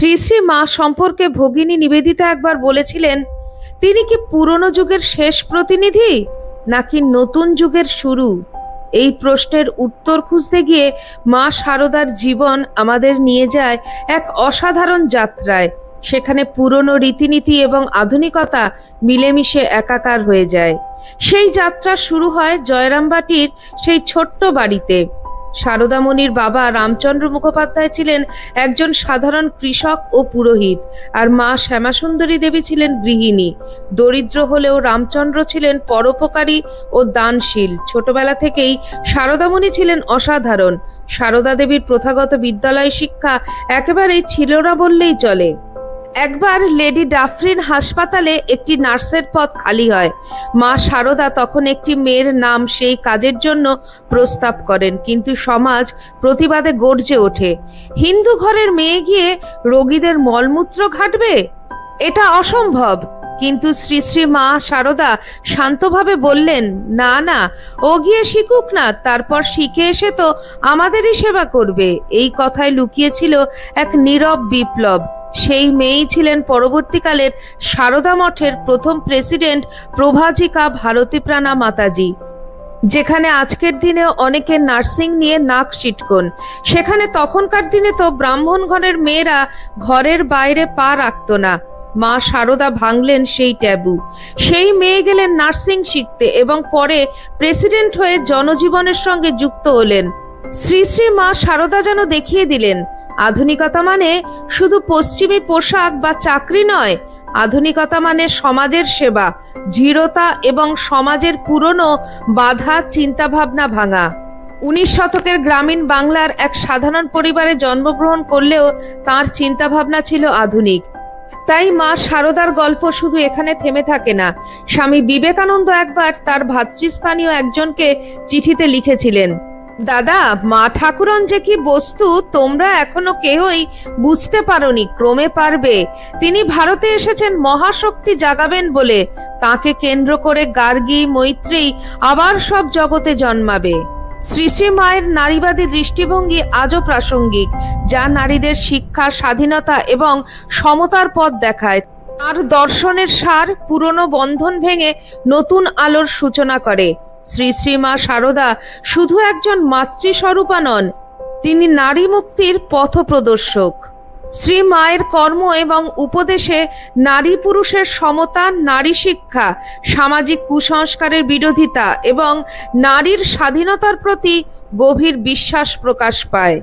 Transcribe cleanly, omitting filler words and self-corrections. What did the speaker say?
শ্রী শ্রী মা সম্পর্কে ভগিনী নিবেদিতা একবার বলেছিলেন, তিনি কি পুরনো যুগের শেষ প্রতিনিধি নাকি নতুন যুগের শুরু? এই প্রশ্নের উত্তর খুঁজতে গিয়ে মা শারদার জীবন আমাদের নিয়ে যায় এক অসাধারণ যাত্রায়। সেখানে পুরনো রীতিনীতি এবং আধুনিকতা মিলেমিশে একাকার হয়ে যায়। সেই যাত্রা শুরু হয় জয়রামবাটির সেই ছোট্ট বাড়িতে। শারদামণির বাবা রামচন্দ্র মুখোপাধ্যায় ছিলেন একজন সাধারণ কৃষক ও পুরোহিত, আর মা শ্যামাসুন্দরী দেবী ছিলেন গৃহিণী। দরিদ্র হলেও রামচন্দ্র ছিলেন পরোপকারী ও দানশীল। ছোটবেলা থেকেই শারদামণি ছিলেন অসাধারণ। শারদা দেবীর প্রথাগত বিদ্যালয় শিক্ষা একেবারেই ছিল না বললেই চলে। একবার লেডি ডাফরিন হাসপাতালে একটি নার্সের পদ খালি হয়। মা শারদা তখন একটি মেয়ের নাম সেই কাজের জন্য প্রস্তাব করেন, কিন্তু সমাজ প্রতিবাদে গর্জে ওঠে। হিন্দু ঘরের মেয়ে গিয়ে রোগীদের মলমূত্র ঘাঁটবে, এটা অসম্ভব। কিন্তু শ্রী শ্রী মা শারদা শান্তভাবে বললেন, না না, ও গিয়ে শিখুক না, তারপর শিখে এসে তো আমাদেরই সেবা করবে। এই কথায় লুকিয়েছিল এক নীরব বিপ্লব। সেই মেয়েই ছিলেন পরবর্তীকালের শারদা মঠের প্রথম প্রেসিডেন্ট প্রভাজিকা ভারতীপ্রাণা মাতাজি। যেখানে আজকের দিনে অনেকে নার্সিং নিয়ে নাক সিটকোন, সেখানে তখনকার দিনে তো ব্রাহ্মণ ঘরের মেয়েরা ঘরের বাইরে পা রাখত না। মা শারদা ভাঙলেন সেই ট্যাবু। সেই মেয়ে গেলেন নার্সিং শিখতে এবং পরে প্রেসিডেন্ট হয়ে জনজীবনের সঙ্গে যুক্ত হলেন। শ্রী শ্রী মা শারদা যেন দেখিয়ে দিলেন, আধুনিকতা মানে শুধু পশ্চিমী পোশাক বা চাকরি নয়। আধুনিকতা মানে সমাজের সেবা, দৃঢ়তা এবং সমাজের পুরনো বাধা চিন্তাভাবনা ভাঙা। 19 শতকের গ্রামীণ বাংলার এক সাধারণ পরিবারে জন্মগ্রহণ করলেও তার চিন্তাভাবনা ছিল আধুনিক। তাই মা শারদার গল্প শুধু এখানে থেমে থাকে না। স্বামী বিবেকানন্দ একবার তার ভাতৃস্থানীয় একজনকে চিঠিতে লিখেছিলেন, দাদা, মা ঠাকুরন যে কি বস্তু তোমরা এখনো কেউই বুঝতে পারোনি, ক্রমে পারবে। তিনি ভারতে এসেছেন মহাশক্তি জাগাবেন বলে। তাকে কেন্দ্র করে গার্গী, মৈত্রেয়ী আবার সব জগতে জন্মাবে। শ্রী শ্রী মায়ের নারীবাদী দৃষ্টিভঙ্গি আজও প্রাসঙ্গিক, যা নারীদের শিক্ষা, স্বাধীনতা এবং সমতার পথ দেখায়। তার দর্শনের সার পুরনো বন্ধন ভেঙে নতুন আলোর সূচনা করে। শ্রী শ্রী মা শারদা শুধু একজন মাতৃস্বরূপা নন, তিনি নারী মুক্তির পথপ্রদর্শক। শ্রী মায়ের কর্ম এবং উপদেশে নারী পুরুষের সমতা, নারী শিক্ষা, সামাজিক কুসংস্কারের বিরোধিতা এবং নারীর স্বাধীনতার প্রতি গভীর বিশ্বাস প্রকাশ পায়।